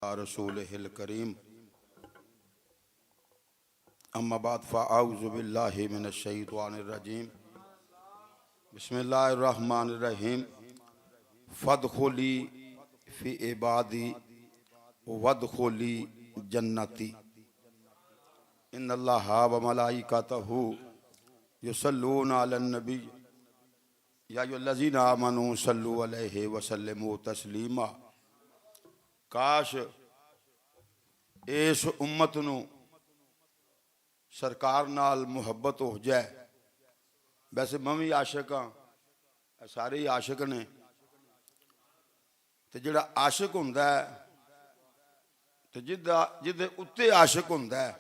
रसूलिहिल करीम अम्मा बाद फ़अऊज़ु बिल्लाहि मिनश शैतानिर रजीम बिस्मिल्लाहिर रहमानिर रहीम फदखुली फ़ी इबादी वदखुली जन्नती इन्नल्लाहा व मलाइकतहु युसल्लूना अलन नबी या अय्युहल्लज़ीना आमनू सल्लु अलैहि व सल्लिमू तस्लीमा। काश इस उम्मत नू सरकार नाल मुहब्बत हो जाए। वैसे मैं भी आशिक हाँ, सारे ही आशिक ने। तो जिहड़ा आशिक हुंदा है तो जिहदे उत्ते आशिक हुंदा है,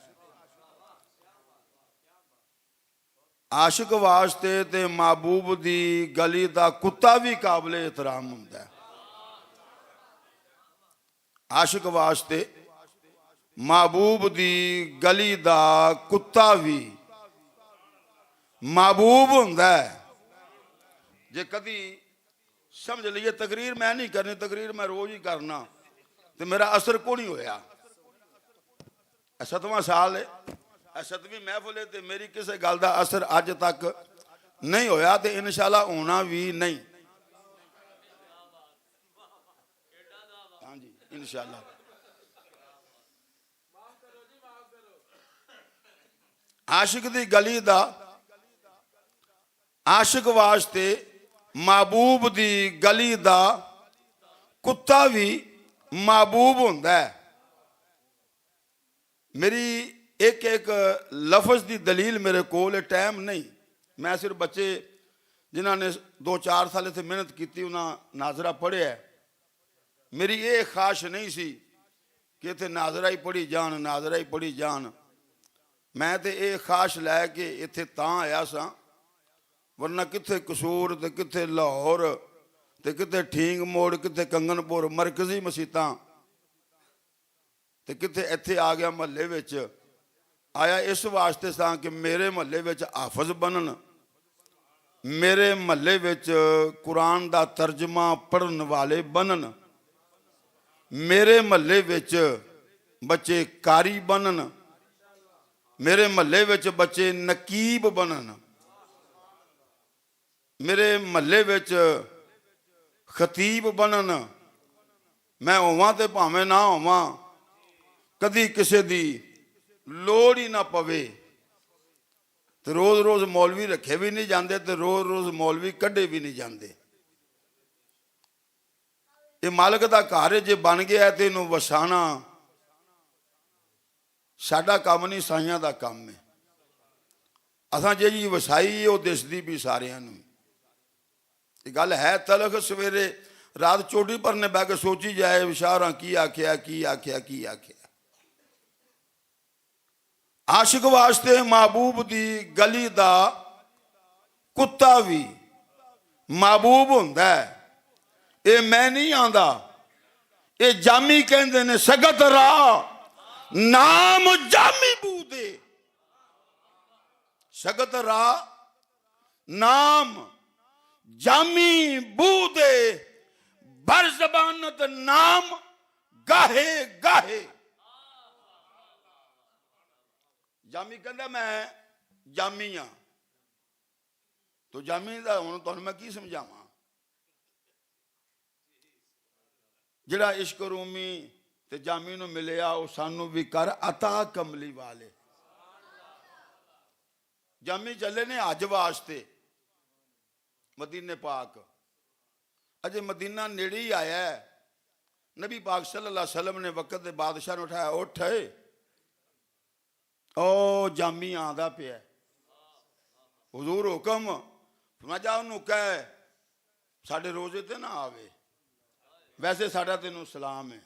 आशिक वास्ते ते महबूब दी गली दा कुत्ता भी काबिल एहतराम हुंदा है। आशिक वास्ते महबूब दी गली दा कुत्ता भी महबूब हुंदा है। जे कदी समझ लीए तकरीर मैं नहीं करनी, तकरीर मैं रोज ही करना, तो मेरा असर को नहीं होया। 7वां साल है, 7वीं महफिल है, तो मेरी किसी गल का असर अज तक नहीं होया, तो इंशाअल्लाह होना भी नहीं। हाँ जी इंशाअल्लाह। आशिक दी गली दा आशिक वास्ते महबूब दी गली दा कुत्ता भी महबूब हुंदा है। मेरी एक एक लफ्ज दी दलील मेरे कोल टाइम नहीं। मैं सिर्फ बच्चे जिन्होंने 2-4 साल इत्थे मेहनत की उन्हें नाजरा पढ़िया। मेरी ये ख्वाहिश नहीं सी कि इत्थे नाजरा ही पढ़ी जान, नाजरा ही पढ़ी जान। मैं तो ये ख्वाहिश लैके इत्थे तां आया सा, वरना कित्थे कसूर ते कित्थे लाहौर ते कित्थे ठींग मोड़, कित्थे कंगनपुर मरकजी मसीतां, ते कित्थे इत्थे आ गया महल्ले विच। आया इस वास्ते सा कि मेरे महल्ले विच हाफज बनन, मेरे महल्ले विच कुरान दा तर्जमा पढ़न वाले बनन, मेरे महल्ले विच बच्चे कारी बनन, मेरे महल्ले विच बच्चे नकीब बनन, मेरे महल्ले विच खतीब बनन। मैं होवां ते भावें ना होवां, कदी किसी दी लोड़ ही ना पवे। तो रोज़ रोज़ मौलवी रखे भी नहीं जाते, तो रोज़ रोज़ मौलवी कढ़े भी नहीं जाते। ये मालक दा घर जे बन गया है तो इनू वसाना साडा काम नहीं, साइयां दा काम है। असां जे जी वसाई वो दिसदी भी सारियां नूं। ये गल है तलख सवेरे रात चोटी भरने बह के सोची जाए विशारा की आख्या की आख्या की आख्या। आशिक वास्ते महबूब दी गली दा कुत्ता भी महबूब हुंदा है। ये मैं नहीं आंदा, ये जामी कहंदे ने सगत राह नाम जामी बूदे। सगत राह नाम जामी बूदे, बर जबानत नाम गाहे गाहे। जामी कहंदा मैं जामी हाँ, तो जामी दा हुण तुहानूं मैं की समझावां। जिहड़ा इश्क रूमी ते जामी नूं मिलिया वो सानू भी कर अता कमली वाले। जामी चले ने हज वास्ते मदीने पाक। अजे मदीना नेड़े ही आया है। नबी पाक सल्लल्लाहु अलैहि वसल्लम ने वक्त दे बादशाह ने उठाया, उठ ओ जामी आंदा पिया, हुजूर हुक्म। मैं जा उन्होंने कह साडे रोजे ते ना आवे, वैसे साडा तेनों सलाम है।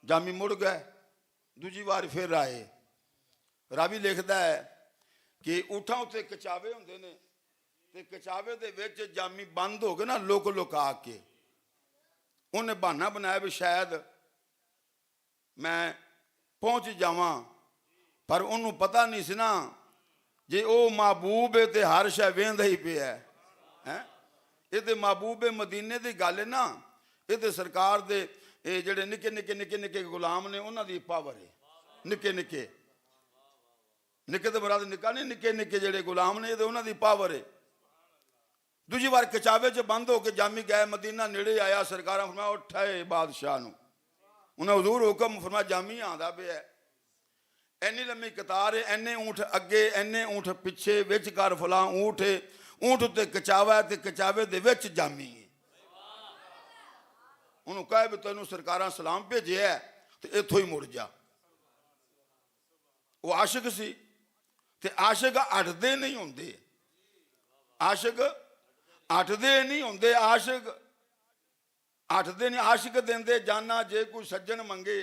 जामी मुड़ गए, दूजी बार फिर आए। रावी लिखता है कि ऊठां उत्ते कचावे हुंदे ने, ते कचावे दे विच जामी बंद हो गए ना लुक लुका के। उन्हें बहाना बनाया भी शायद मैं पहुंच जावां, पर उन्होंने पता नहीं सी ना जे ओ महबूब है तो हर शै वेंदा ही पिया है। ये तो महबूब मदीने की गल है ना, ये तो सरकार दे ਇਹ ਜਿਹੜੇ ਨਿੱਕੇ ਨਿੱਕੇ ਨਿੱਕੇ ਨਿੱਕੇ ਗੁਲਾਮ ਨੇ ਉਹਨਾਂ ਦੀ ਪਾਵਰ ਹੈ। ਨਿੱਕੇ ਨਿੱਕੇ ਨਿੱਕੇ ਤੇ ਬਰਾਦ ਨਿੱਕਾ ਨਹੀਂ, ਨਿੱਕੇ ਨਿੱਕੇ ਜਿਹੜੇ ਗੁਲਾਮ ਨੇ ਇਹਦੇ ਉਹਨਾਂ ਦੀ ਪਾਵਰ ਹੈ। ਦੂਜੀ ਵਾਰ ਕਚਾਵੇ 'ਚ ਬੰਦ ਹੋ ਕੇ ਜਾਮੀ ਗਏ, ਮਦੀਨਾ ਨੇੜੇ ਆਇਆ, ਸਰਕਾਰਾਂ ਫਰਮਾਇਆ ਉੱਠਾਏ ਬਾਦਸ਼ਾਹ ਨੂੰ। ਉਹਨੇ ਹਜ਼ੂਰ ਹੁਕਮ ਫਰਮਾਇਆ ਜਾਮੀ ਆਉਂਦਾ ਪਿਆ, ਇੰਨੀ ਲੰਮੀ ਕਤਾਰ ਹੈ, ਇੰਨੇ ਊਂਠ ਅੱਗੇ ਇੰਨੇ ਊਂਠ ਪਿੱਛੇ, ਵਿੱਚ ਕਰ ਫਲਾਂ ਊਂਠ, ਊਂਠ ਉੱਤੇ ਕਚਾਵਾ ਤੇ ਕਚਾਵੇ ਦੇ ਵਿੱਚ ਜਾਮੀ ਹੈ। ਉਹਨੂੰ ਕਹੇ ਵੀ ਤੈਨੂੰ ਸਰਕਾਰਾਂ ਸਲਾਮ ਭੇਜਿਆ ਤੇ ਇੱਥੋਂ ਹੀ ਮੁੜ ਜਾ। ਉਹ ਆਸ਼ਿਕ ਸੀ ਤੇ ਆਸ਼ਿਕ ਹਟਦੇ ਨਹੀਂ ਹੁੰਦੇ, ਆਸ਼ਿਕ ਹਟਦੇ ਨਹੀਂ ਹੁੰਦੇ, ਆਸ਼ਿਕ ਹਟਦੇ ਨਹੀਂ। ਆਸ਼ਿਕ ਦਿੰਦੇ ਜਾਨਾ ਜੇ ਕੋਈ ਸੱਜਣ ਮੰਗੇ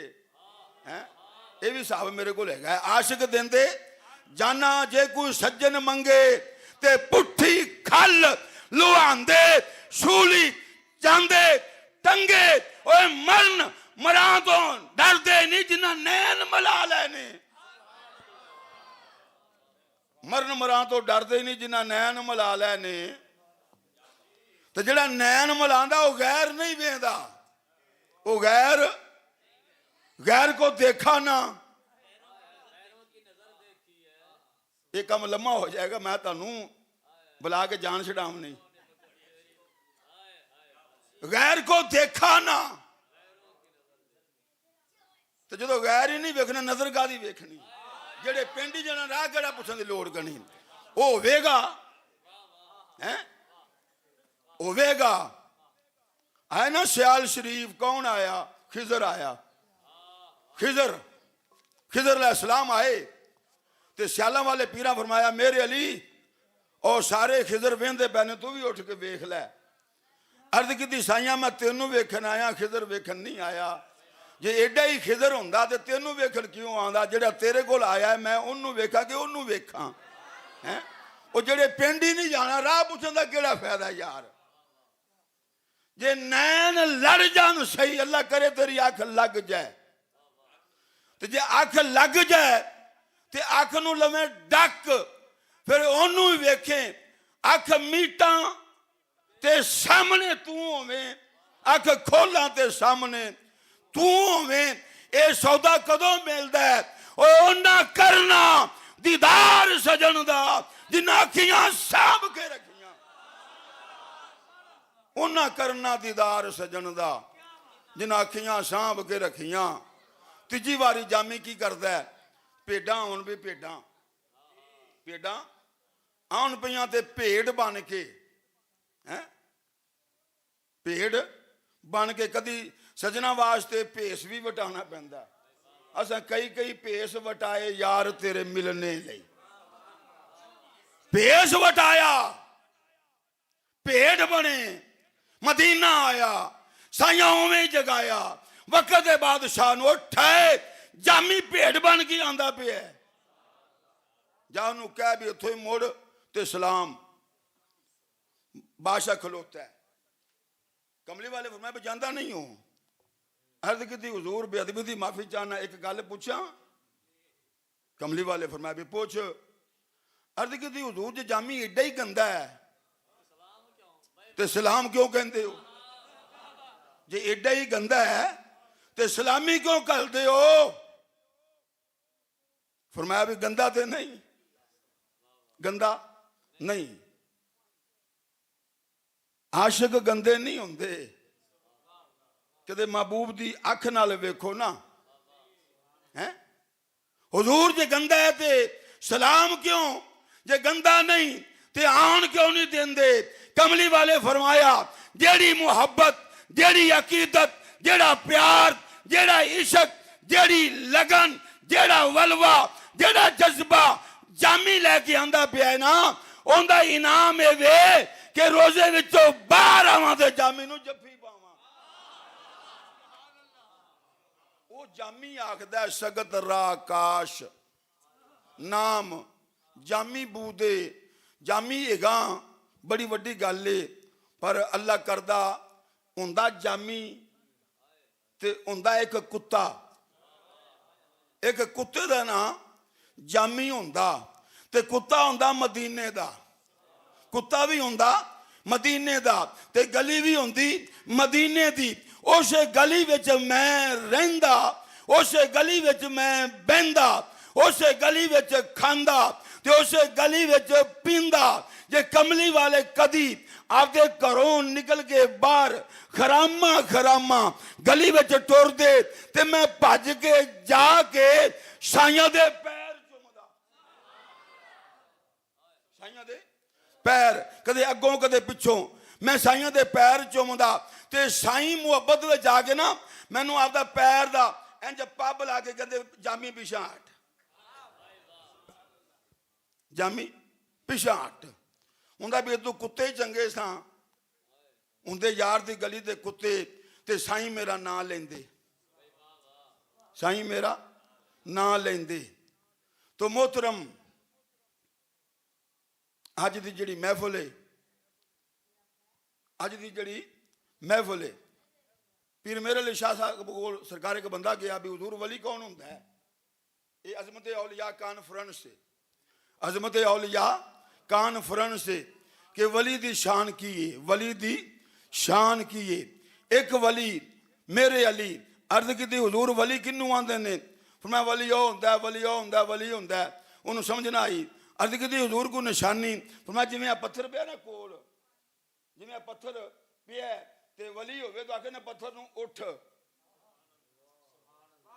ਹੈ, ਇਹ ਵੀ ਹਿਸਾਬ ਮੇਰੇ ਕੋਲ ਹੈਗਾ। ਆਸ਼ਿਕ ਦਿੰਦੇ ਜਾਨਾ ਜੇ ਕੋਈ ਸੱਜਣ ਮੰਗੇ ਤੇ ਪੁੱਠੀ ਖੱਲ ਲੁਹਾਂਦੇ ਸੂਲੀ ਜਾਂਦੇ ਟੰਗੇ। ਓਏ ਮਰਨ ਮਰਾਂ ਤੋਂ ਡਰਦੇ ਨਹੀਂ ਜਿਨ੍ਹਾਂ ਨੈਣ ਮਲਾ ਲੈਣੇ, ਮਰਨ ਮਰਾਂ ਤੋਂ ਡਰਦੇ ਨਹੀਂ ਜਿਨ੍ਹਾਂ ਨੈਣ ਮਲਾ ਲੈਣੇ। ਤੇ ਜਿਹੜਾ ਨੈਣ ਮਲਾਉਂਦਾ ਉਹ ਗੈਰ ਨਹੀਂ ਵੇਂਦਾ, ਉਹ गैर को देखा ना। ये काम लम्मा हो जाएगा, मैं तुहानू बुला के जान छड़ाव नहीं। गैर को देखा ना, तो जो गैर ही नहीं वेखना नजर कादी वेखनी। जेड़े पिंड जना राह केड़ा पुछण दी लोड़ गनी, वो होवेगा है, होवेगा है ना। सियाल शरीफ कौन आया? खिजर आया, खिजर अलैहिस्सलाम आए ते सियाला वाले पीरा फरमाया मेरे अली और सारे खिजर वेंदे पैने, तू भी उठ के वेख लै। अर्ज की साइया मैं तेनू वेखन आया, खिजर वेखन नहीं आया। जे एडा ही खिजर हुंदा ते तेनू वेखन क्यों आंदा? जेड़ा तेरे कोल आया है मैं ओनू वेखा कि ओनू वेखा है। वो जेड़े पिंड ही नहीं जाना, राह पुछण दा केड़ा फायदा यार। जे नैन लड़ जान सही, अल्लाह करे तेरी अख लग जाए, ते जे अख लग जाए ते अख नू लवे डक, फिर ओनू ही वेखे। अख मीटा ते सामने तू होवें, अख खोला ते सामने तू होवें। ये सौदा कदों मिलता है? ओना करना दीदार सजन दा जिन्हां अखियां साभ के रखियां, ओना करना दीदार सजन दा जिन्हां अखियां साभ के रखियां। तीजी वारी जामी की करता है? भेडां आउण भी, भेडां आउण पईयां ते भेड़ बन के है, भेड़ बन के कदी सजना वास्ते भेस भी वटाना पैंदा। असां कई भेस वटाए यार तेरे मिलने लई, भेस वटाया, भेड़ बने, मदीना आया, साइयां उवें जगाया। वक्त के बादशाह नूं उठाए, जामी भेड़ बन के आंदा पिया। जा उन्होंने कह भी उथों ही मुड़ ते सलाम। बादशाह खलोता है, कमली वाले फरमाया मैं जांदा नहीं हूं। अर्ज की हुजूर बेअदबी दी माफी चाहना, एक गल पूछा? कमली वाले फरमाया भी पूछ। अर्ज की हुजूर जे जामी एडा ही गंदा है ते सलाम क्यों कहते हो? जे एडा ही गंदा है ते सलामी क्यों करते हो? फरमाया भी गंदा ते नहीं, गंदा नहीं। आशिक गंदे नहीं होंदे। कदे महबूब दी अख नाल वेखो ना है। हुजूर जे गंदा है ते सलाम क्यों, जे गंदा नहीं ते आन क्यों नहीं देंदे? कमली वाले फरमाया जेड़ी मुहब्बत, जेड़ी अकीदत, जेड़ा प्यार, जेड़ा इश्क, जेड़ी लगन, जेड़ा वलवा, जेड़ा जज्बा जामी लैके आंदा पिया है ना, उनका इनाम है वे कि रोजे विचों बाहर आवां ते जामी नूं जफ्फी पावां। वो जामी आखदा सगत रा काश नाम जामी बूदे। जामी हैगा बड़ी वड्डी गल है, पर अल्लाह करदा हुंदा जामी ते हुंदा एक कुत्ता। एक कुत्ते दा नां जामी हुंदा ते कुत्ता हुंदा मदीने दा। कुत्ता भी हुंदा मदीने दा ते गली भी हुंदी मदीने दी। उस गली विच मैं रहिंदा, उस गली विच मैं बहिंदा, उस गली विच खांदा ते उस गली विच पींदा। जे कमली वाले कदी आपदे घरों निकल के बाहर खरामा खरामा गली विच टुरदे ते मैं भज के जाके साइयां दे पैर चुमदा, साइयां दे पैर, कदे अगों कदे पिछों मैं साइयां दे पैर चुमदा ते साईं मुहब्बत में जाके ना मैनू आपदा पैर दा इंज पब ला के कहते जामी पिछा हट, जामी पिछा हट। उन्दा भी तू कुत्ते ही चंगे सा, उनके यार दी गली दे कुत्ते ते साईं मेरा नां लेंदे, साईं मेरा नां लेंदे। तो मोहतरम अज दी जिहड़ी महफिल है, अज दी जिहड़ी महफिल है, पीर मेरे अली शाह साहब कोल सरकार एक बंदा गया भी हुजूर वली कौन होंदा है? ये अजमत औलिया कॉन्फ्रेंस से, अजमत औलिया कॉन्फ्रेंस से कि वली दी शान की है, वली दी शान की है। एक वली मेरे अली अर्ज की हुजूर वली किनू आंदे ने? फरमाया वली ओ हुंदा है, वली ओ हुंदा है, वली हुंदा है। उन्होंने समझ ना आई। अर्ज की हुजूर को निशानी? फरमाया जिवें आ पत्थर पिया ना कोल, जिवें आ पत्थर पिया ते वली होवे तो आखे ना पत्थर नूं उठ,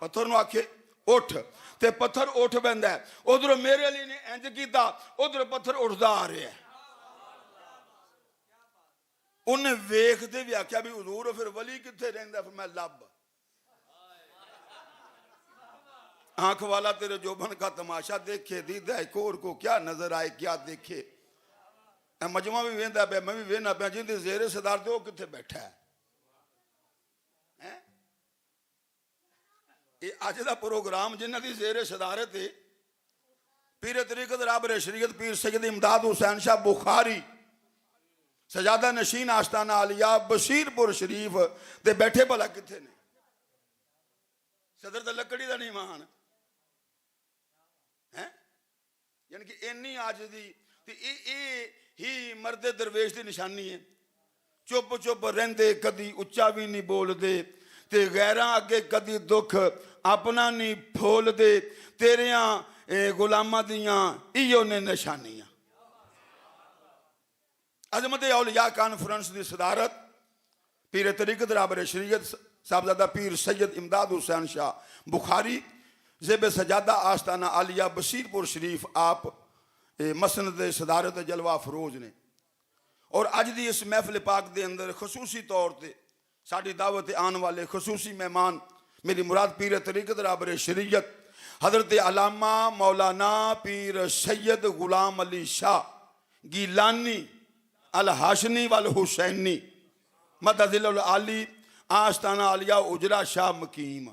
पत्थर नूं आखे उठ ते पत्थर उठ बैठा है। उधर मेरे अली ने इंज किया, उधर पत्थर उठता आ रहा है। उन्हें वेखते भी आख्या भी हुजूर फिर वली कित्थे रहिंदा? फिर मैं लब आंख वाला तेरे जोबन का तमाशा देखे, दीदा एक और को क्या नजर आए, क्या देखे। मजमा भी वेंदा पे, मैं भी वेना पे, जिंदे जेरे सदार दे कित्थे बैठा है। ये अज का प्रोग्राम जिन्हां दी जेरे सदारत है पीर तरीकत राहबर शरीयत पीर सैयद इमदाद हुसैन शाह बुखारी सजादा नशीन आस्ताना आलिया बशीरपुर शरीफ ते बैठे भला कित्थे ने? सदर दा लकड़ी दा नहीं मान है, यानी कि इन्नी आज दी ही मर्दे दरवेश की निशानी है। चुप चुप रेंदे, कदी उच्चा भी नहीं बोलते ते गैरां अगे कदी दुख अपना नहीं फोलदे। तेरियां गुलामां दियां इहो ने निशानियां। अजमत औलिया कॉन्फ्रेंस की सदारत पीर तरीकत राहबर शरीयत साहबजादा पीर सैयद इमदाद हुसैन शाह बुखारी ज़ेब सजादा आस्ताना आलिया बशीरपुर शरीफ आप मसनद सदारत जलवा फरोज ने। और अज की इस महफिल पाक के अंदर खसूसी तौर पर साड़ी दावत आने वाले खसूसी मेहमान मेरी मुराद पीर तरीकत राहबर शरीयत हजरत अलामा मौलाना पीर सैयद गुलाम अली शाह गीलानी अल हाशनी वल हुसैनी मददिल आली आस्ताना आलिया उजरा शाह मकीम।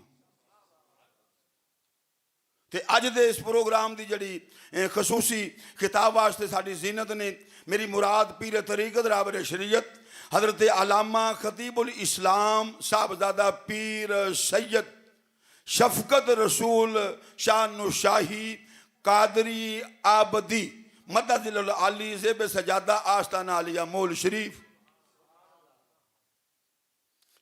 ते अज दे इस प्रोग्राम की जड़ी खसूसी खिताब वास्ते साड़ी जीनत ने मेरी मुराद पीर तरीकत राहबर शरीयत हजरत अलामा खतीबुल इस्लाम साहबजादा पीर सैयद शफकत रसूल शाह नुशाही कादरी आबदी मददिल आली ज़ेब सजादा आस्ताना आलिया मोल शरीफ।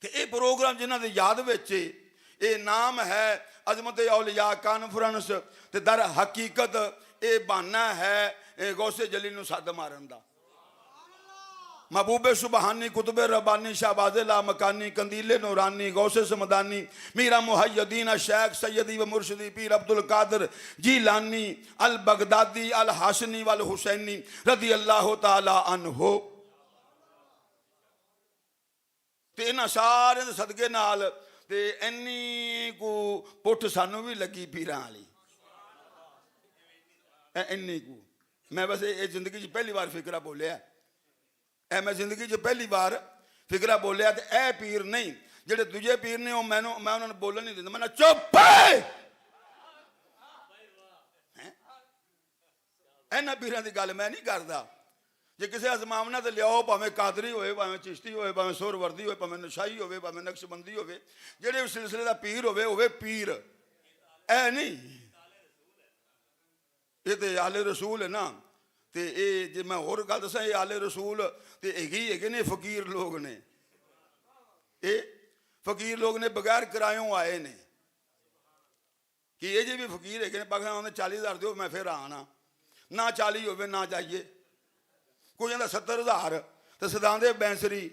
ये प्रोग्राम जिन्हों के याद विच ये नाम है अजमत औलिया कॉन्फ्रेंस ते दर हकीकत ये बहाना है गौसे जली नूं सद मारन दा। महबूबे सुबहानी कुतुबे रबानी शाहबाज़े ला मकानी कंदीले नूरानी गौसे समदानी मीरा मुहय्यदीन शेख सैयदी व मुर्शदी पीर अब्दुल कादिर जीलानी अल बगदादी अल हाशनी वल हुसैनी रदी अल्लाह ताला अन्हो। ते इन्हां सारे दे सदके नाल ते इन्नी को पुठ सानू भी लगी पीरां वाली इन्नी को। मैं वैसे ये जिंदगी च पहली बार फिक्रा बोलिया, मैं जिंदगी च पहली बार फिक्रा बोलिया। तो यह पीर नहीं जेडे दूजे पीर ने मैं उन्होंने बोलन नहीं दिंदा, मैं चुप इन्हां पीरां दी गल मैं नहीं करदा। जे किसी अजमावना तो लियाओ भावें कादरी होए भावें चिश्ती होए भावें सुरवर्दी होए भावें नशाई होए भावें नक्शबंदी होए जेडे उस सिलसिले का पीर होवे पीर ऐ नहीं। ये तो आले रसूल है ना। तो ये जे मैं होर गल दसां ये आले रसूल तो है ने फकीर लोग ने। ये फकीर लोग ने बगैर किरायों आए ने कि ये जे भी फकीर है पाकिस्तान 40,000 दो मैं फिर आना ना 40 हो ना जाइए कोई कहता 70,000 तो सदां दे बैंसरी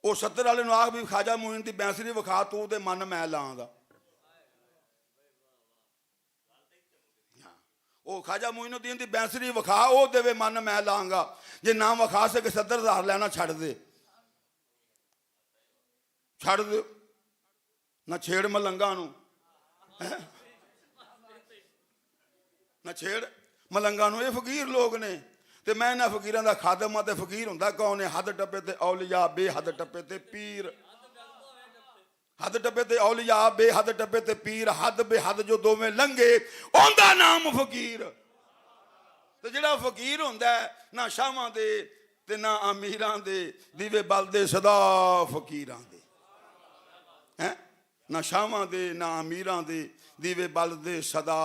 वो 70 वाले आख भी ख्वाजा मुइन की बैंसरी विखा तू तो मन मैं लाँगा वो ख्वाजा मुइनुद्दीन की बैंसरी विखा वो देवे मन मैं लाँगा जे ना विखा सके 70,000 लेना छड़ दे ना छेड़ मलंगा नू ना छेड़ मलंगा नू ये फकीर लोग ने ते मैं इन्हां फकीरां दा खादम आ ते फकीर हुंदा कौन है हद टप्पे ते औलिया बेहद टप्पे ते पीर हद टप्पे ते औलिया बेहद टप्पे ते पीर हद बेहद जो दोवें लंघे उनदा नाम फकीर ते जिहड़ा फकीर हुंदा ना शाहां दे ते ना अमीरां दे दीवे बलदे सदा फकीरां दे हैं ना शाहां दे ना अमीरां दे दीवे बलदे सदा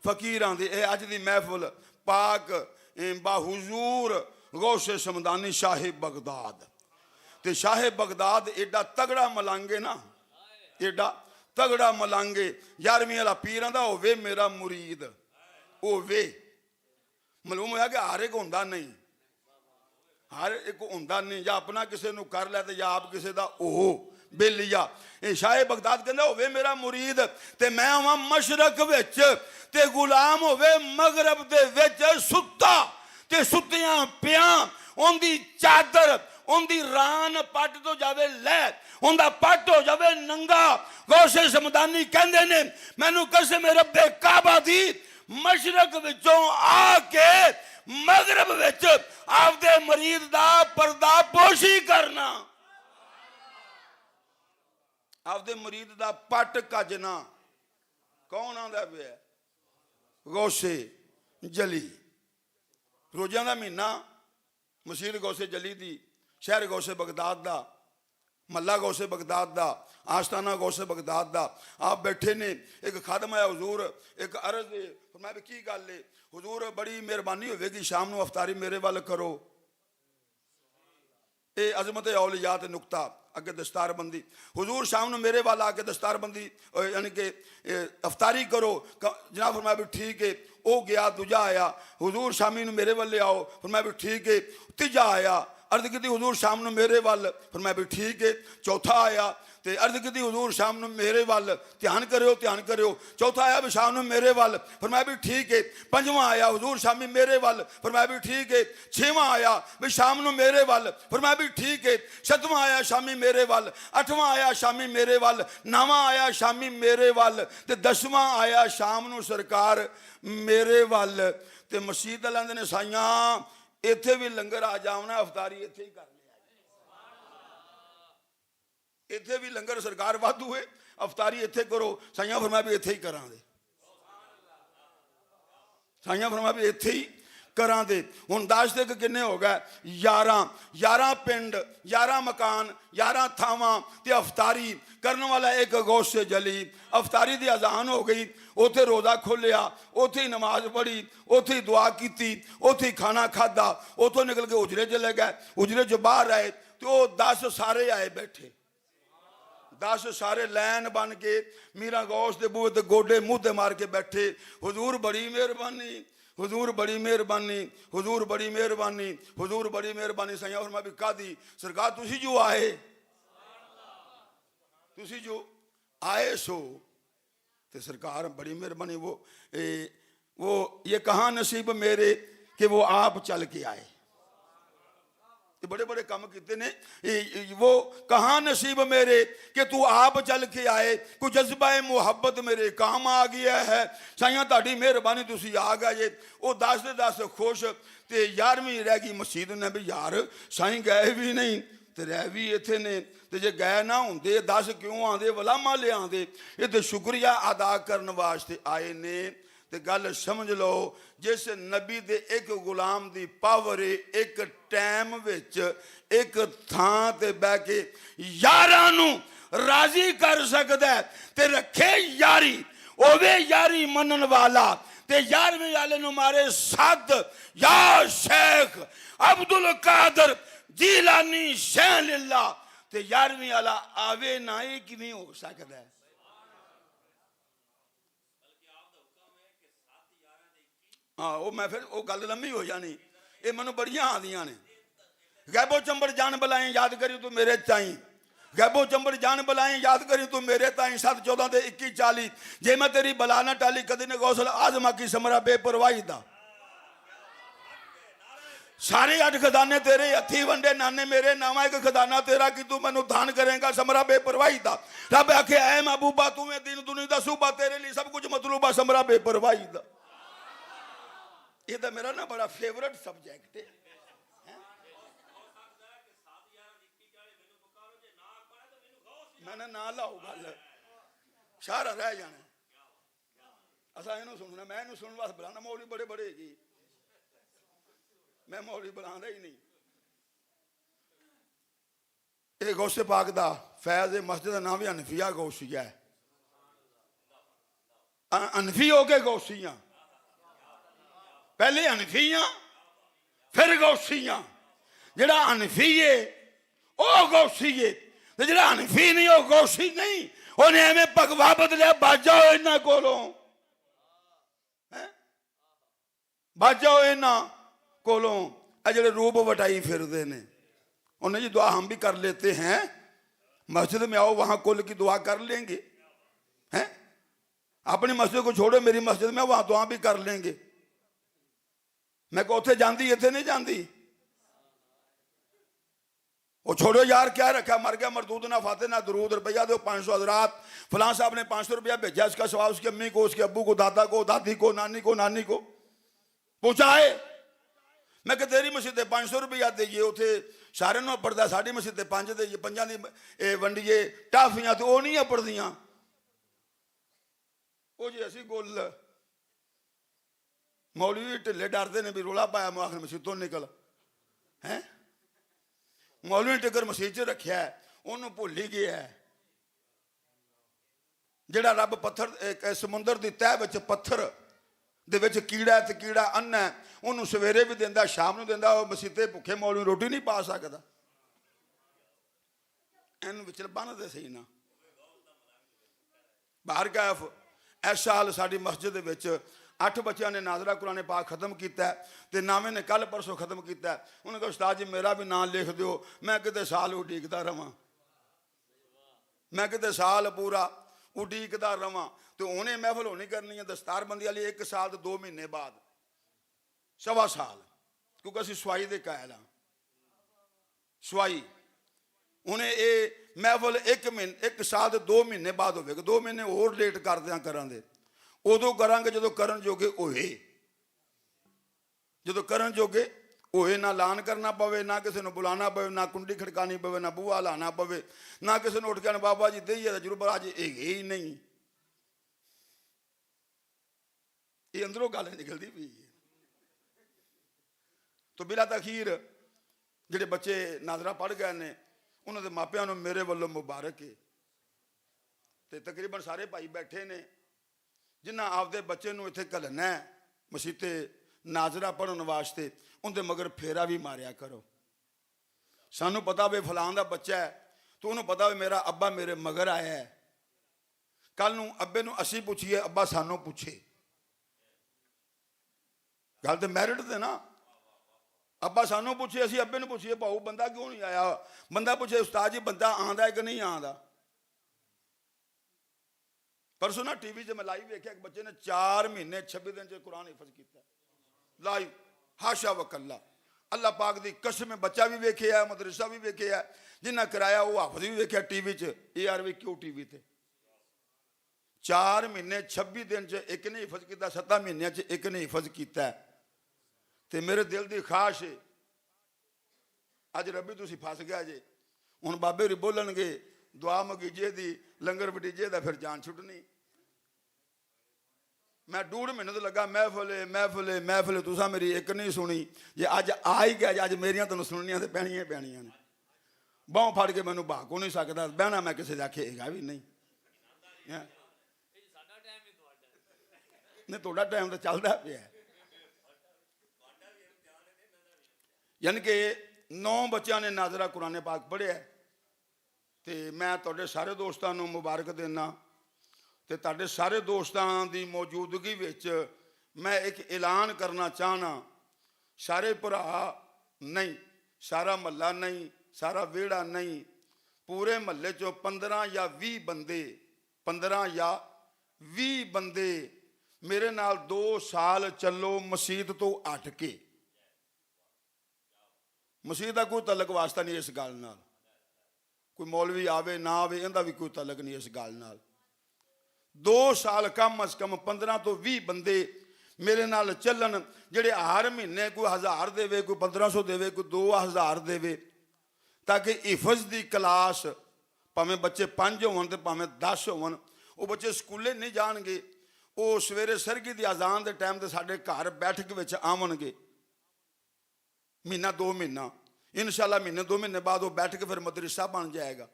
फकीरां दे ए अज दी महफिल पाक बाहुजूर गौसे समदानी शाह बगदाद ते शाह बगदाद एडा तगड़ा मलांगे ना एडा तगड़ा मलांगे 11वीं वाला पीरां दा होवे मेरा मुरीद होवे मालूम होया कि हर एक होंदा नहीं हर एक होंदा नहीं या अपना किसी नूं कर लै ते या आप किसी दा ओह बेलिया शाह बगदाद कहंदा होवे मेरा मुरीद ते मैं आवां मशरक विच ते गुलाम होवे मगरब दे विच सुत्ता ते सुत्तियां पियां उनदी चादर उनदी रान पट तो जावे लै उनदा पट हो जावे नंगा गौसे समदानी कहंदे ने मैनू कसम रब्बे काबा दी मशरक विचों आके मगरब विच आपदे मरीद दा पर्दा पोशी करना आपदे मरीद दा पट कजना कौन आंदा पिया गौसे जली रोज़ां दा महीना मसीद गौसे जली दी शहर गौसे बगदाद दा महला गौसे बगदाद दा आस्ताना गौसे बगदाद दा आप बैठे ने एक खादम आया हुजूर एक अर्ज मैं भी की गल है हुजूर बड़ी मेहरबानी होगी शाम नूं अफतारी मेरे वाल करो ये अजमत औलिया ते नुकता अगे दस्तारबंदी हुजूर शाम नूं मेरे वाल आके दस्तारबंदी यानी कि अफतारी करो जनाब फरमाया भी ठीक है वो गया दूजा आया हुजूर शामी नूं मेरे वाले आओ फरमाया भी ठीक है तीजा आया अर्ज की हुजूर शाम नूं मेरे वाल फरमाया भी ठीक है चौथा आया ते अर्ज की हुजूर शाम नूं मेरे वाल ध्यान करो चौथा आया भी शाम नूं मेरे वाल फरमाया भी ठीक है पंजवां आया हुजूर शामी मेरे वाल फरमाया भी ठीक है छेवां आया भी शाम नूं मेरे वाल फरमाया भी ठीक है सतवां आया शामी मेरे वाल अठवां आया शामी मेरे वाल नवां आया शामी मेरे वाल ते 10वां आया शाम नूं सरकार मेरे वाल ते मसीद लांदे ने साइयां इत्थे भी लंगर आ जावना अफतारी इत्थे ही कर इत्थे भी लंगर सरकार वाधू है अफतारी इत्थे करो साइयां फरमाया भी इत्थे ही करां दे साइयां फरमाया भी इत्थे ही करां दे हुण दस तक किन्ने हो गए 11 पिंड 11 मकान 11 थावां ते अफतारी करने वाला एक गौसे जली अफतारी दी अजान हो गई उथे रोज़ा खोलिया उथे ही नमाज पढ़ी उथे ही दुआ की उथे ही खाना खादा उथों निकल के उजरे चले गए उजरे जो बाहर आए तो 10 सारे आए बैठे 10 सारे लैन बन के मीरा गौस दे बूहे ते गोडे मुँह ते मार के बैठे हुजूर बड़ी मेहरबानी हुजूर बड़ी मेहरबानी हुजूर बड़ी मेहरबानी हुजूर बड़ी मेहरबानी साइयां फरमाया भी कादी सरकार तुसी जो आए सो ते सरकार बड़ी मेहरबानी वो ये कहाँ नसीब मेरे कि वो आप चल के आए बड़े बड़े काम किते ने वो कहाँ नसीब मेरे कि तू आप चल के आए कोई जज्बा मुहब्बत मेरे काम आ गया है साइयां ताड़ी मेहरबानी तुसी आ गए वो 10 दे 10 खुश ते 11वीं रह गई मसीद ने भी यार साईं गए भी नहीं ते रह भी इत्थे ने ते जे गए ना होंदे 10 क्यों आंदे वलामा ले आंदे ये तो शुक्रिया अदा करने वास्ते आए ने ते गल समझ लो जिस नबी दे एक गुलाम दी पावर एक टाइम विच एक थां ते बह के यारां नूं राजी कर सकदा है ते रखे यारी ओवे यारी मनन वाला ते 11वें वाले नूं मारे सद या शेख अब्दुल कादर जीलानी शैन लिल्ला ਤੇ 11ਵੀਂ ਵਾਲਾ ਆਵੇ ਨਾ, ਇਹ ਕਿਵੇਂ ਹੋ ਸਕਦਾ ਹੈ? ਹਾਂ, ਉਹ ਮੈਂ ਫਿਰ ਉਹ ਗੱਲ ਲੰਮੀ ਹੋ ਜਾਣੀ। ਇਹ ਮੈਨੂੰ ਬੜੀਆਂ ਆਉਂਦੀਆਂ ਨੇ। ਗੈਬੋ ਚੰਬੜ ਜਾਨ ਬੁਲਾਏ ਯਾਦ ਕਰੀ ਤੂੰ ਮੇਰੇ ਤਾਈਂ, ਗੈਬੋ ਚੰਬੜ ਜਾਨ ਬੁਲਾਏ ਯਾਦ ਕਰੀ ਤੂੰ ਮੇਰੇ ਤਾਈਂ। 7 14 ਤੇ 21 40 ਜੇ ਮੈਂ ਤੇਰੀ ਬਲਾ ਨਾ ਟਾਲੀ ਕਦੇ ਨੇ ਗੌਸਲ ਆਜ਼ਮਾ ਕੀ ਸਮਰਾ ਬੇਪਰਵਾਹੀ ਦਾ। ਸਾਰੇ 8 ਖਜ਼ਾਨੇ ਤੇਰੇ ਹੱਥੀ ਵੰਡੇ ਨਾਨੇ ਮੇਰੇ ਨਾਵਾਂ ਇੱਕ ਖਜ਼ਾਨਾ ਤੇਰਾ ਕਿ ਤੂੰ ਮੈਨੂੰ ਦਾਨ ਕਰੇਗਾ ਸਮਰਾ ਬੇਪਰਵਾਹੀ ਦਾ। ਰੱਬ ਆਖੇ ਐ महबूबा तू है दीन दुनिया दा सूबा तेरे लिए सब कुछ मतलूबा समरा बेपरवाही दा। ये तो मेरा ना बड़ा फेवरेट सब्जेक्ट है। मैंने ना लाओ गल सारा रह जाना। असा इनू सुनना, मैं इनू सुनने वास्ते बुलाना। मौलवी बड़े बड़े जी, मैं मौलवी बुलांदा ही नहीं। ये गौसे पाक दा फैज मस्जिद का नाम भी हनफिया गौसिया है। हनफी हो के गौसिया, पहले हनफिया फिर गौसिया। जेड़ा हनफी है वह गौसी है, तो जेड़ा हनफी नहीं वो गौसी नहीं। उन्हें एवं भगवा बदलिया बाजा इन्हों कोलों, बाजा इन्हों कोलों जेड़े रूप वटाई फिरते हैं। उन्हें जी दुआ हम भी कर लेते हैं, मस्जिद में आओ वहां कुल की दुआ कर लेंगे हैं। अपनी मस्जिद को छोड़ो, मेरी मस्जिद में वहां दुआ भी कर लेंगे। मैं को उथे जाती इथे नहीं जाती। वो छोड़ो यार, क्या रखा, मर गया मरदूद ना फाते ना दरूद, रुपया दो 500 हजरात, फलां साहब ने 500 रुपया भेजा, इसका सवाब उसकी अम्मी को, उसके अब्बू को, दादा को, दादी को, नानी को, नानी को पहुंचाए। मैं कि तेरी मस्जिद 500 रुपया देइए, उथे सारे नूं अपड़दा, साडी मस्जिद 5 देइए, 5 दी वंडिए टाफियां, तो वो नहीं अपड़दियां। वो जी असी गुल मौलवी ढिले डरते ने भी रोला पाया मैं आखिर मस्जिद तो निकल है। मौलवी ने टिकर मसीह च रखा है, उन्होंने भुल ही गया है। जेड़ा रब पत्थर समुंदर की तह विच पत्थर दे विच कीड़ा है, ते कीड़ा अन्ना है, उन्होंने सवेरे भी देंदा शाम नूं देंदा। वो मसीते भुखे मौलवी रोटी नहीं पा सकता। इन्हूं विच बन्नदे सही ना। बाहर कैफ इस साल साडी मस्जिद दे विच 8 बच्चों ने नाजरा कुरान पाक खत्म किया, तो नावे ने कल परसों खत्म किया। उन्होंने कहा उस्ताद जी मेरा भी नाम लिख दो, मैं किते साल उड़ीकता रहा, मैं किते साल पूरा उड़ीकता रहा। तो उन्हें महफल होनी करनी है दस्तारबंदी वाली 1 साल तो 2 महीने बाद, 1.25 साल, क्योंकि असी सवाई दे कायल हाँ। सवाई उन्हें ये महफल 1 साल तो 2 महीने बाद होगा। 2 महीने होर लेट कर दिया करांगे, उदों करांगे जो करन जोगे होए, जो करन जोगे होए। ना ऐलान करना पवे, ना किसी को बुलाना पवे, ना कुंडी खड़कानी पवे, ना बूहा लाना पवे, ना किसी ने उठ के बाबा जी दईए जरूर अज ही नहीं। ये अंदरों गल निकलती पी। तो बिला तखीर जिहड़े बच्चे नाजरा पढ़ गए ने उन्होंने मापियां नूं मेरे वालों मुबारक है। तो तकरीबन सारे भाई बैठे ने जिन्हें आपदे बच्चे नूं इत्थे घल्लना है मसीते नाजरा पढ़न वास्ते, उनके मगर फेरा भी मारिया करो। सानू पता वे फलां दा बच्चा है, तो उन्होंने पता वे मेरा अब्बा मेरे मगर आया है। कल नूं अब्बे नूं असी पूछिए, अब्बा सानू पूछे। गल तो मैरिट दे ना। अब्बा सानू पूछे, असी अब्बे नूं पूछिए भाऊ बंदा क्यों नहीं आया। बंदा पूछे उस्ताद जी बंदा आंदा है कि नहीं आंदा। परसों ना टीवी से मैं लाइव देखा, एक बच्चे ने 4 महीने 26 दिन से कुरान हिफज किया लाइव। हाशा वकल्ला, अल्लाह पाक दी कसम। बच्चा भी वेखे है, मदरसा भी वेखे है, जिन्हें कराया वो हाफज भी वेख्या टीवी च ARVQ टीवी ते। 4 महीने 26 दिन च एक ने हिफज किया, 7 महीनों च एक ने हिफज किया। तो मेरे दिल की ख्वाहिश है अज रबी तुसी फस गया जे, हुण बाबे होरी बोलणगे दुआ मगीजे दी लंगर वटीजे दा, फिर जान छुटनी। मैं 1.5 महीने तो लगा महफिल महफिल महफिल, तुसा मेरी एक नहीं सुनी। जे अज आ ही गया, अज मेरिया तुहानूं सुननियां तो पैणियां पैणियां ने। बाहों फड़ के मैनूं भाग को नहीं सकता, बहना मैं किसी आखे हैगा भी नहीं। नहीं तुहाडा टाइम तो चलदा पिया। यानी कि 9 बच्चों ने नाजरा कुरान पाक पढ़िया। ਤੇ ਮੈਂ ਤੁਹਾਡੇ ਸਾਰੇ ਦੋਸਤਾਂ ਨੂੰ ਮੁਬਾਰਕ ਦਿੰਦਾ ਤੇ ਤੁਹਾਡੇ ਸਾਰੇ ਦੋਸਤਾਂ ਦੀ ਮੌਜੂਦਗੀ ਵਿੱਚ ਮੈਂ ਇੱਕ ਐਲਾਨ ਕਰਨਾ ਚਾਹਨਾ, ਸਾਰੇ ਭਰਾ ਨਹੀਂ, ਸਾਰਾ ਮਹੱਲਾ ਨਹੀਂ, ਸਾਰਾ ਵਿਹੜਾ ਨਹੀਂ, ਪੂਰੇ ਮਹੱਲੇ ਚੋਂ 15 ਜਾਂ 20 ਬੰਦੇ, 15 ਜਾਂ 20 ਬੰਦੇ ਮੇਰੇ ਨਾਲ 2 ਸਾਲ ਚੱਲੋ ਮਸਜਿਦ ਤੋਂ ਹਟ ਕੇ। ਮਸਜਿਦ ਦਾ ਕੋਈ ਤਲਕ ਵਾਸਤਾ ਨਹੀਂ ਇਸ ਗੱਲ ਨਾਲ, ਕੋਈ ਮੌਲਵੀ ਆਵੇ ਨਾ ਆਵੇ ਇਹਦਾ ਵੀ ਕੋਈ ਤਲਕ ਨਹੀਂ ਇਸ ਗੱਲ ਨਾਲ। 2 ਸਾਲ ਕਮ ਅਜ਼ ਕਮ 15 ਤੋਂ 20 ਬੰਦੇ ਮੇਰੇ ਨਾਲ ਚੱਲਣ, ਜਿਹੜੇ ਹਰ ਮਹੀਨੇ ਕੋਈ 1000 ਦੇਵੇ, ਕੋਈ 1500 ਦੇਵੇ, ਕੋਈ 2000 ਦੇਵੇ, ਤਾਂ ਕਿ ਹਿਫਜ਼ ਦੀ ਕਲਾਸ, ਭਾਵੇਂ ਬੱਚੇ 5 ਹੋਣ ਤੇ ਭਾਵੇਂ 10 ਹੋਣ, ਉਹ ਬੱਚੇ ਸਕੂਲੇ ਨਹੀਂ ਜਾਣਗੇ, ਉਹ ਸਵੇਰੇ ਸਰਗੀ ਦੀ ਅਜ਼ਾਨ ਦੇ ਟਾਈਮ ਤੇ ਸਾਡੇ ਘਰ ਬੈਠਕ ਵਿੱਚ ਆਵਣਗੇ। ਮਹੀਨਾ 2 ਮਹੀਨਾ ਇਨਸ਼ਾਅੱਲਾ, ਮਹੀਨੇ 2 ਮਹੀਨੇ ਬਾਅਦ ਉਹ ਬੈਠ ਕੇ ਫਿਰ ਮਦਰਸਾ ਬਣ ਜਾਏਗਾ,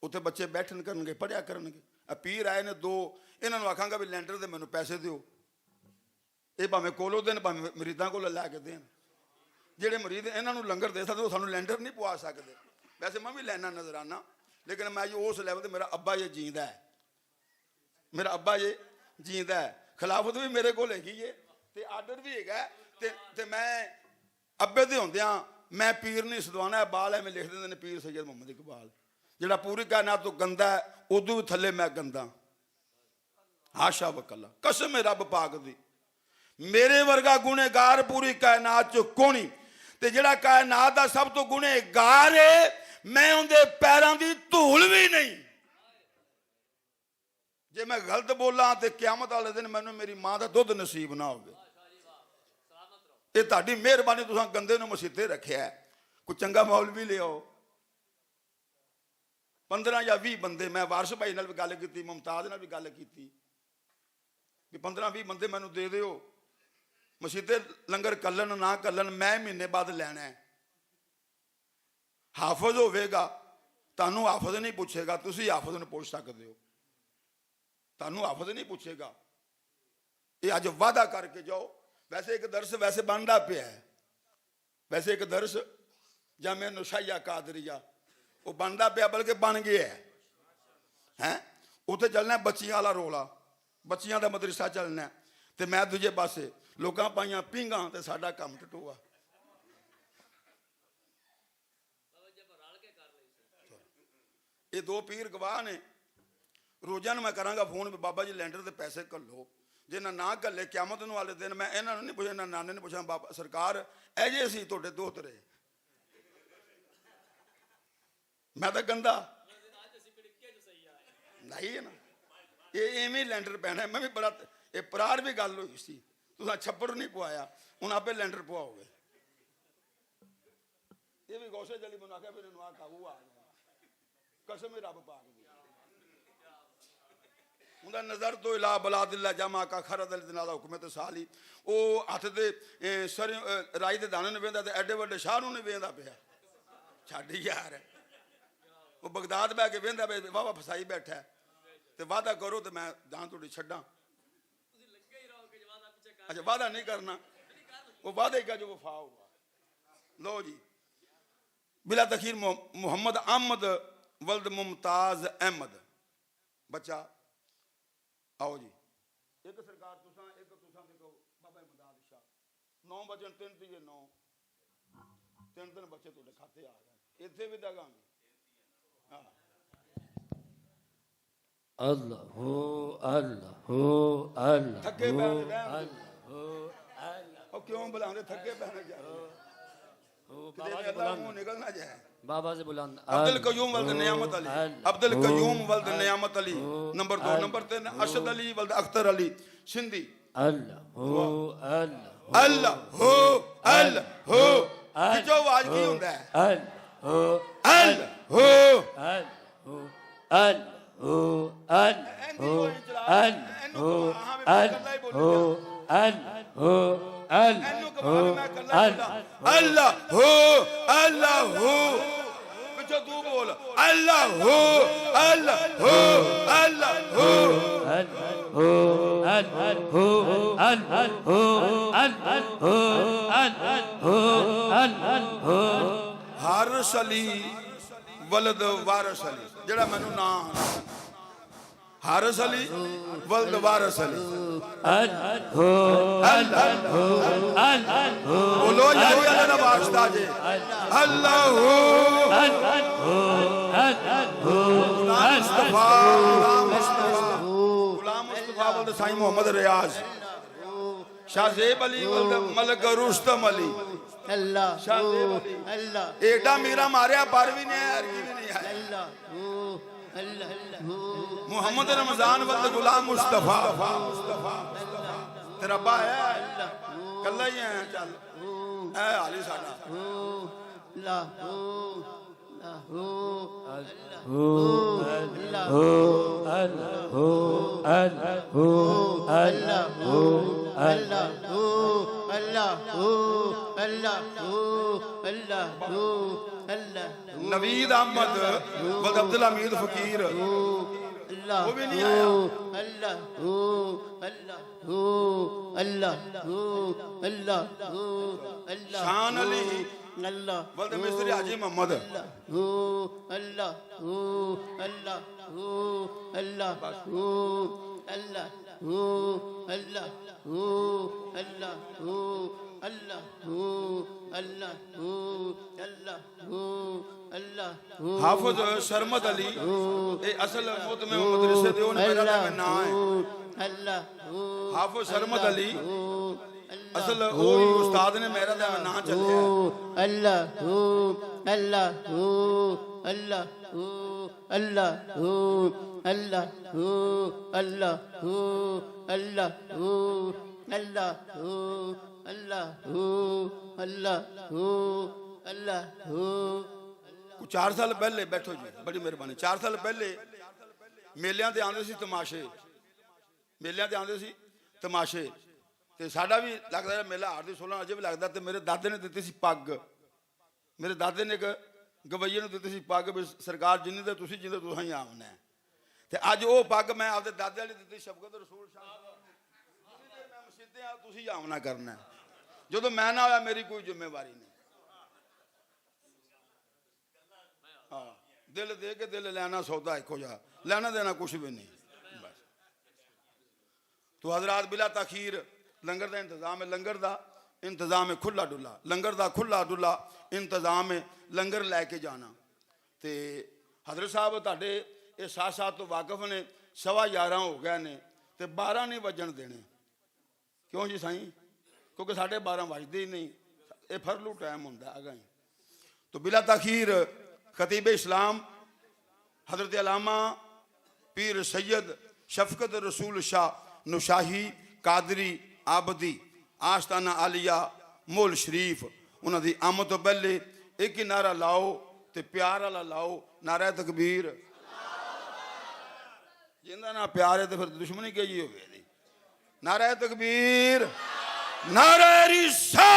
ਉੱਥੇ ਬੱਚੇ ਬੈਠਣ ਕਰਨਗੇ, ਪੜ੍ਹਿਆ ਕਰਨਗੇ। ਪੀਰ ਆਏ ਨੇ 2, ਇਹਨਾਂ ਨੂੰ ਆਖਾਂਗਾ ਵੀ ਲੈਂਟਰ ਦੇ ਮੈਨੂੰ ਪੈਸੇ ਦਿਓ, ਇਹ ਭਾਵੇਂ ਕੋਲੋਂ ਦੇਣ ਭਾਵੇਂ ਮਰੀਦਾਂ ਕੋਲੋਂ ਲੈ ਕੇ ਦੇਣ। ਜਿਹੜੇ ਮਰੀਦ ਇਹਨਾਂ ਨੂੰ ਲੰਗਰ ਦੇ ਸਕਦੇ ਉਹ ਸਾਨੂੰ ਲੈਂਟਰ ਨਹੀਂ ਪਵਾ ਸਕਦੇ। ਵੈਸੇ ਮੈਂ ਵੀ ਲੈਣਾ ਨਜ਼ਰਾਨਾ, ਲੇਕਿਨ ਮੈਂ ਜੀ ਉਸ ਲੈਵਲ ਤੇ ਮੇਰਾ ਅੱਬਾ ਜੇ ਜੀਂਦਾ ਹੈ, ਮੇਰਾ ਅੱਬਾ ਜੇ ਜੀਂਦਾ ਹੈ, ਖਿਲਾਫਤ ਵੀ ਮੇਰੇ ਕੋਲ ਹੈਗੀ ਹੈ ਤੇ ਆਰਡਰ ਵੀ ਹੈਗਾ ਤੇ ਮੈਂ ਅੱਬੇ ਦੇ ਹੁੰਦਿਆਂ ਮੈਂ ਪੀਰ ਨਹੀਂ ਸਦਵਾਣਾ। ਇਕਬਾਲ ਐਵੇਂ ਲਿਖ ਦਿੰਦੇ ਨੇ, ਪੀਰ ਸੈਯਦ ਮੁਹੰਮਦ ਇਕਬਾਲ, ਜਿਹੜਾ ਪੂਰੀ ਕਾਇਨਾਤ ਤੋਂ ਗੰਦਾ ਹੈ ਉਦੋਂ ਵੀ ਥੱਲੇ ਮੈਂ ਗੰਦਾ। ਹਾਸ਼ਾ ਵਕੱਲਾ, ਕਸਮ ਹੈ ਰੱਬ ਪਾਕ ਦੀ, ਮੇਰੇ ਵਰਗਾ ਗੁਨੇਗਾਰ ਪੂਰੀ ਕਾਇਨਾਤ ਚ ਕੋਣੀ, ਤੇ ਜਿਹੜਾ ਕਾਇਨਾਤ ਦਾ ਸਭ ਤੋਂ ਗੁਨੇਗਾਰ ਹੈ ਮੈਂ ਉਹਦੇ ਪੈਰਾਂ ਦੀ ਧੂਲ ਵੀ ਨਹੀਂ। ਜੇ ਮੈਂ ਗਲਤ ਬੋਲਾਂ ਤੇ ਕਿਆਮਤ ਵਾਲੇ ਦਿਨ ਮੈਨੂੰ ਮੇਰੀ ਮਾਂ ਦਾ ਦੁੱਧ ਨਸੀਬ ਨਾ ਹੋਵੇ। ਇਹ ਤੁਹਾਡੀ ਮਿਹਰਬਾਨੀ, ਤੁਸੀਂ ਗੰਦੇ ਨੂੰ ਮਸੀਤੇ ਰੱਖਿਆ, ਕੋਈ ਚੰਗਾ ਮੌਲਵੀ ਲਿਆਓ। 15 ਜਾਂ 20 ਬੰਦੇ, ਮੈਂ ਵਾਰਿਸ ਭਾਈ ਨਾਲ ਵੀ ਗੱਲ ਕੀਤੀ, ਮੁਮਤਾਜ਼ ਨਾਲ ਵੀ ਗੱਲ ਕੀਤੀ ਕਿ 15-20 ਬੰਦੇ ਮੈਨੂੰ ਦੇ ਦਿਓ, ਮਸੀਤੇ ਲੰਗਰ ਕੱਲਣ ਨਾ ਕੱਲਣ ਮੈਂ ਮਹੀਨੇ ਬਾਅਦ ਲੈਣਾ ਹੈ। ਹਾਫਜ਼ ਹੋਵੇਗਾ, ਤੁਹਾਨੂੰ ਹਾਫਜ਼ ਨਹੀਂ ਪੁੱਛੇਗਾ, ਤੁਸੀਂ ਹਾਫਜ਼ ਨੂੰ ਪੁੱਛ ਸਕਦੇ ਹੋ, ਤੁਹਾਨੂੰ ਹਾਫਜ਼ ਨਹੀਂ ਪੁੱਛੇਗਾ। ਇਹ ਅੱਜ ਵਾਅਦਾ ਕਰਕੇ ਜਾਓ। ਵੈਸੇ ਇੱਕ ਦਰਸ ਵੈਸੇ ਬਣਦਾ ਪਿਆ ਹੈ, ਵੈਸੇ ਇੱਕ ਦਰਸ ਜਾਮਿਆ ਨੁਸ਼ਈਆ ਕਾਦਰੀਆ ਉਹ ਬਣਦਾ ਪਿਆ, ਬਲਕਿ ਬਣ ਗਿਆ ਹੈ। ਉੱਥੇ ਚੱਲਣਾ ਬੱਚੀਆਂ ਵਾਲਾ ਰੋਲਾ, ਬੱਚੀਆਂ ਦਾ ਮਦਰਸਾ ਚੱਲਣਾ, ਤੇ ਮੈਂ ਦੂਜੇ ਪਾਸੇ ਲੋਕਾਂ ਪਾਈਆਂ ਪੀਂਘਾਂ ਤੇ ਸਾਡਾ ਕੰਮ ਟਟੂਆ। ਇਹ 2 ਪੀਰ ਗਵਾਹ ਨੇ। ਰੋਜ਼ਾਨਾ ਮੈਂ ਕਰਾਂਗਾ ਫੋਨ ਵੀ ਬਾਬਾ ਜੀ ਲੈਂਡਰ ਦੇ ਪੈਸੇ ਘੱਲੋ, ਜੇ ਨਾ ਘੱਲੇ ਕਿਆਮਤ ਨੂੰ ਵਾਲੇ ਦਿਨ ਮੈਂ ਇਹਨਾਂ ਨੂੰ ਨਹੀਂ ਪੁੱਛਣਾ, ਨਾਨੇ ਨੇ ਪੁੱਛਣਾ, ਬਾਬਾ ਸਰਕਾਰ ਇਹ ਜੇ ਸੀ ਤੁਹਾਡੇ ਦੋਹਤਰੇ, ਮੈਂ ਤਾਂ ਗੰਦਾ ਨਹੀਂ ਹੈ ਨਾ। ਇਹ ਐਵੇਂ ਲੈਂਡਰ ਪੈਣਾ। ਮੈਂ ਵੀ ਬੜਾ, ਇਹ ਪਰਾਰ ਵੀ ਗੱਲ ਹੋਈ ਸੀ, ਤੁਸੀਂ ਛੱਪੜ ਨਹੀਂ ਪਵਾਇਆ, ਹੁਣ ਆਪੇ ਲੈਂਡਰ ਪਵਾਓਗੇ। ਇਹ ਵੀ ਗੌਸੇ ਜਲੀ ਮੈਨੂੰ ਆਖਿਆ ਫਿਰ ਇਹਨੂੰ ਆ ਕਾਬੂ ਆ ਗਿਆ, ਕਸਮ ਹੈ ਰੱਬ ਪਾਕ ਦੀ। ਉਹਦਾ ਨਜ਼ਰ ਤੋਂ ਇਲਾ ਬਲਾਦਿल्ला ਜਮਾ ਕਾ ਖਰਦ ਅਲ ਦਿਨਾਂ ਦਾ ਹੁਕਮ ਤੇ ਸਾਲੀ, ਉਹ ਹੱਥ ਦੇ ਸਰ ਰਾਈ ਦੇ ਦਾਣੇ ਨੂੰ ਵੇਂਦਾ ਤੇ ਐਡੇ ਵੱਡੇ ਸ਼ਾਹ ਨੂੰ ਨਹੀਂ ਵੇਂਦਾ ਪਿਆ। ਛੱਡ ਯਾਰ, ਉਹ ਬਗਦਾਦ ਬਹਿ ਕੇ ਵੇਂਦਾ ਪਿਆ, ਵਾਵਾ ਫਸਾਈ ਬੈਠਾ ਤੇ ਵਾਦਾ ਕਰੋ ਤੇ ਮੈਂ ਦਾਂ ਤੁਹਾਡੀ ਛੱਡਾਂ। ਅੱਛਾ ਵਾਦਾ ਨਹੀਂ ਕਰਨਾ, ਉਹ ਵਾਦਾ ਹੀ ਕਾ ਜੋ ਵਫਾ ਹੋਗਾ। लो जी, बिला तखीर मोहम्मद अहमद वल्द मुमताज अहमद बच्चा आओ जी। एक सरकार तुसा एक तुसा देखो बाबा इमदाद शाह 9 बजे 3 तीजे 9 3 बच्चे तुहाडे खाते आ गए इत्थे भी दगांगे। हाँ अल्लाह हो अल्लाह हो अल्लाह थके पैण अल्लाह क्यों बुलांदे थके पैण जा निकलना जाए। बाबा से बुलंद अब्दुल कयूम वल्द नियामत अली, अब्दुल कयूम वल्द नियामत अली नंबर 2, नंबर 3 अशद अली वल्द अख्तर अली सिंधी। अल्लाह हो अल्लाह अल्लाह हो अल्लाह हो जो आवाज की होता है अल्लाह हो अल्लाह हो अल्लाह हो अल्लाह हो अल्लाह हो अल्लाह हो अल्लाह हो अल्लाह हो अल्लाह हो अल्लाह हो पिछो तू बोल अल्लाह हो अल्लाह हो अल्लाह हो अल्लाह हो अल्लाह हो अल्लाह हो अल्लाह हो अल्लाह हो अल्लाह हो हर सली वलद वारिस अली जेड़ा मैनू ना हारिस अली वलद वारिस अली बोलो यार अल्लाह दा वास्ता जे अल्लाह मुस्तफा गुलाम मुस्तफा वलद साईं मोहम्मद रियाज शाह ज़ेब अली वलद मलक रुस्तम अली अल्लाह शाह ज़ेब अली अल्लाह एडा मीरा मारिया पर भी नहीं यार की भी नहीं है अल्लाह अल्लाह मोहम्मद रमजान वलद गुलाम मुस्तफा तेरा बा है कल्ला ही है चल है हाली साडा अल्लाह नवीद अहमद वलद अब्दुल हमीद फकीर वो भी नहीं आया शान अली वलद मिस्री हाजी मोहम्मद हाफिज शरमत अली ए असल मोत में मदरसे दे उन मेरा नाम ना है हाफिज शरमत अली असल वो ही उस्ताद ने मेरा नाम ना चले अल्लाह अल्लाह अल्लाह अल्लाह अल्लाह अल्लाह अल्लाह अल्लाह अल्लाह अल्लाह अल्लाह कुछ 4 साल पहले बैठो जी बड़ी मेहरबानी 4 साल पहले मेलियां ते आंदे सी तमाशे मेलियां ते आंदे सी तमाशे ते साडा भी लगदा है मेला हार दी 16 अजे भी लगदा ते मेरे दादे ने दित्ती सी पग मेरे दादे ने एक गवैये ने दित्ती सी पग भी सरकार जिन्नी ते तुसी जिंदे तुसां ही आमना है ते अज वो पग मैं आपदे दादे वाली दित्ती शफकत रसूल शाह मैं मसीते आ तुसी आमना करना है जदों मैं ना होया मेरी कोई जिम्मेवारी नहीं हाँ दिल दे के दिल लेना सौदा एको जा लेना देना कुछ भी नहीं बस तो हजरात बिला तखीर लंगर का इंतजाम है लंगर का इंतजाम है खुला डुला लंगर का खुला डुला इंतजाम है लंगर लैके जाना तो हजरत साहब तुहाडे ये साथ साथ तो वाकफ ने 11:15 हो गए ने तो 12 नहीं वजन देने क्यों जी साईं क्योंकि 12:30 बजते ही नहीं ये फरलू टाइम होंगे अगा ही तो बिला तखीर खतीब इस्लाम हजरत अल्लामा पीर सैयद शफकत रसूल शाह नुशाही कादरी आबदी आस्ताना आलिया मोल शरीफ उन्होंने आमद तो पहले एक ही नारा लाओ तो प्यार वाला लाओ नारा तकबीर जिंदा ना प्यार है तो फिर दुश्मनी कही हो गई नारा तकबीर नारा रिसालत